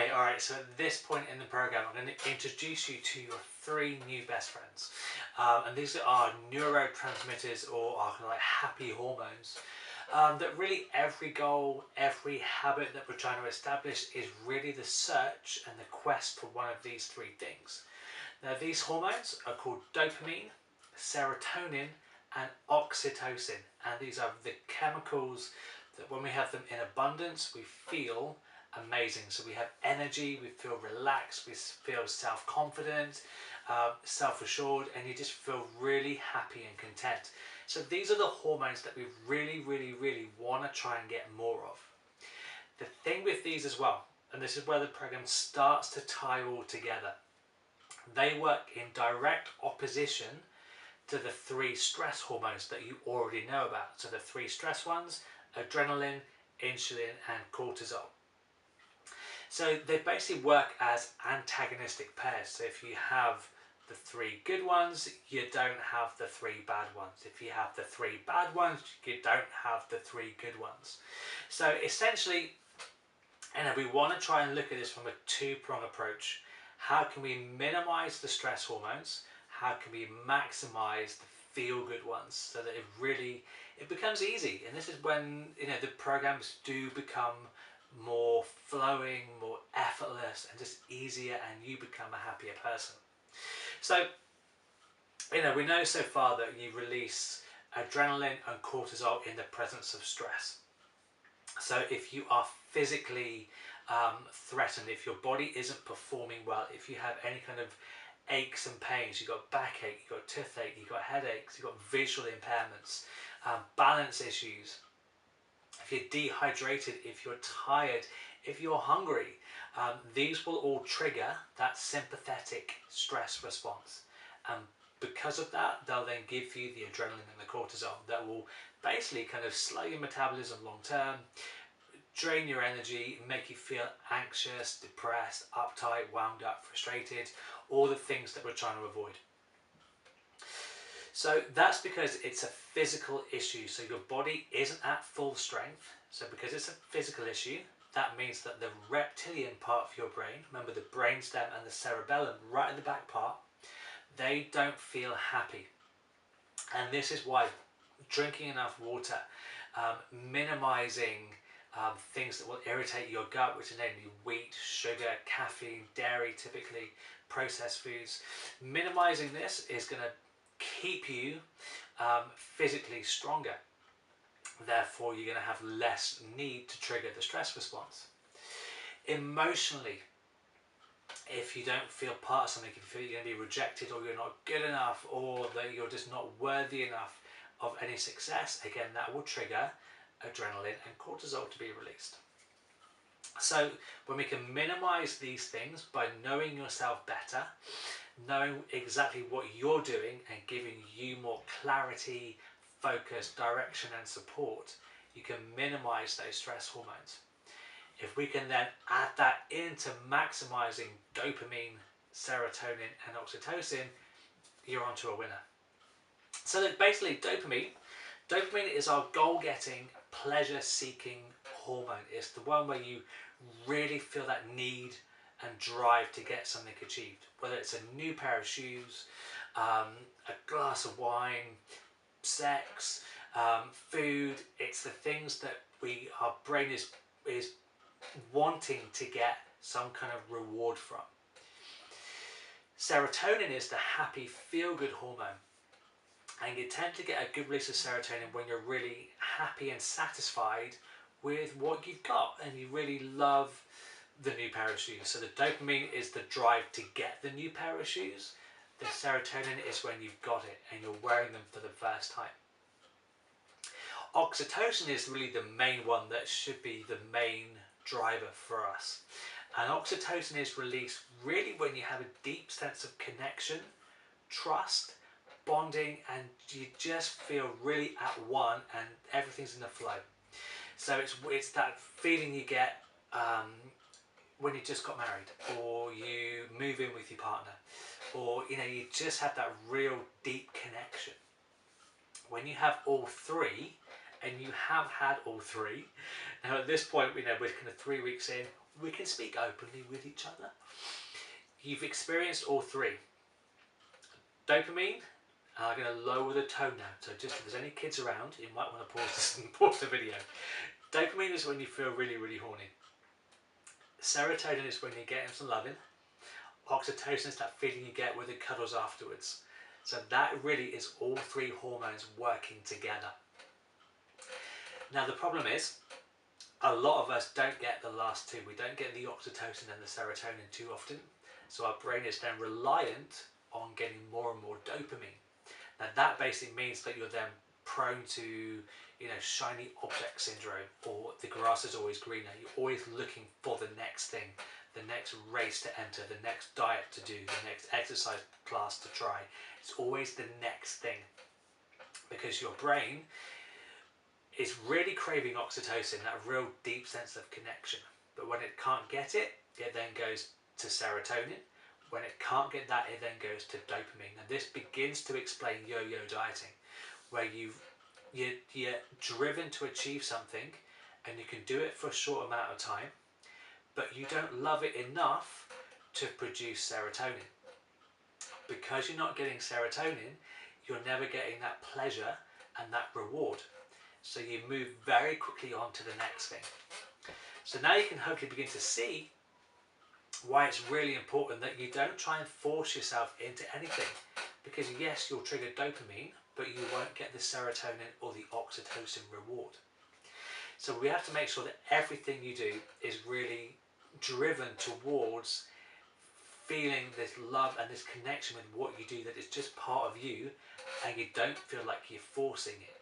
Okay, all right, so at this point in the program, I'm going to introduce you to your 3 new best friends. And these are neurotransmitters, or are kind of like happy hormones. That really every goal, every habit that we're trying to establish is really the search and the quest for one of these 3 things. Now, these hormones are called dopamine, serotonin, and oxytocin. And these are the chemicals that when we have them in abundance, we feel amazing. So we have energy, we feel relaxed, we feel self-confident, self-assured, and you just feel really happy and content. So these are the hormones that we really want to try and get more of. The thing with these as well, and this is where the program starts to tie all together, they work in direct opposition to the 3 stress hormones that you already know about. So the 3 stress ones: adrenaline, insulin, and cortisol. So they basically work as antagonistic pairs. So if you have the 3 good ones, you don't have the 3 bad ones. If you have the 3 bad ones, you don't have the 3 good ones. So essentially, we want to try and look at this from a 2-prong approach. How can we minimize the stress hormones? How can we maximize the feel-good ones so that it becomes easy? And this is when the programs do become more flowing, more effortless, and just easier, and you become a happier person. So we know so far that you release adrenaline and cortisol in the presence of stress. So if you are physically threatened, if your body isn't performing well, if you have any kind of aches and pains, you've got backache, you've got toothache, you've got headaches, you've got visual impairments, balance issues, if you're dehydrated, if you're tired, if you're hungry, these will all trigger that sympathetic stress response. And because of that, they'll then give you the adrenaline and the cortisol that will basically kind of slow your metabolism long term, drain your energy, make you feel anxious, depressed, uptight, wound up, frustrated, all the things that we're trying to avoid. So that's because it's a physical issue. So your body isn't at full strength. So because it's a physical issue, that means that the reptilian part of your brain, remember the brainstem and the cerebellum right in the back part, they don't feel happy. And this is why drinking enough water, minimizing things that will irritate your gut, which are namely wheat, sugar, caffeine, dairy, typically processed foods, minimizing this is going to keep you physically stronger. Therefore, you're going to have less need to trigger the stress response. Emotionally, if you don't feel part of something, if you feel you're going to be rejected, or you're not good enough, or that you're just not worthy enough of any success, again, that will trigger adrenaline and cortisol to be released. So when we can minimize these things by knowing yourself better, knowing exactly what you're doing and giving you more clarity, focus, direction and support, you can minimize those stress hormones. If we can then add that into maximizing dopamine, serotonin and oxytocin, you're onto a winner. So that basically dopamine is our goal-getting, pleasure-seeking hormone. It's the one where you really feel that need and drive to get something achieved, whether it's a new pair of shoes, a glass of wine, sex, food. It's the things that our brain is wanting to get some kind of reward from. Serotonin is the happy, feel-good hormone, and you tend to get a good release of serotonin when you're really happy and satisfied with what you've got, and you really love the new pair of shoes. So the dopamine is the drive to get the new pair of shoes. The serotonin is when you've got it and you're wearing them for the first time. Oxytocin is really the main one that should be the main driver for us. And oxytocin is released really when you have a deep sense of connection, trust, bonding, and you just feel really at one and everything's in the flow. So it's that feeling you get when you just got married, or you move in with your partner, or you just have that real deep connection. When you have all 3, and you have had all 3, now at this point we're kind of 3 weeks in, we can speak openly with each other. You've experienced all three. Dopamine, I'm going to lower the tone now, so just if there's any kids around, you might want to pause this and pause the video. Dopamine is when you feel really, really horny. Serotonin is when you're getting some loving. Oxytocin is that feeling you get with the cuddles afterwards. So that really is all three hormones working together. Now the problem is, a lot of us don't get the last two. We don't get the oxytocin and the serotonin too often. So our brain is then reliant on getting more and more dopamine. Now that basically means that you're then prone to, shiny object syndrome, or the grass is always greener. You're always looking for the next thing, the next race to enter, the next diet to do, the next exercise class to try. It's always the next thing, because your brain is really craving oxytocin, that real deep sense of connection. But when it can't get it, it then goes to serotonin. When it can't get that, it then goes to dopamine. And this begins to explain yo-yo dieting, where you're driven to achieve something and you can do it for a short amount of time, but you don't love it enough to produce serotonin. Because you're not getting serotonin, you're never getting that pleasure and that reward. So you move very quickly on to the next thing. So now you can hopefully begin to see why it's really important that you don't try and force yourself into anything. Because yes, you'll trigger dopamine, but you won't get the serotonin or the oxytocin reward. So we have to make sure that everything you do is really driven towards feeling this love and this connection with what you do, that it's just part of you and you don't feel like you're forcing it.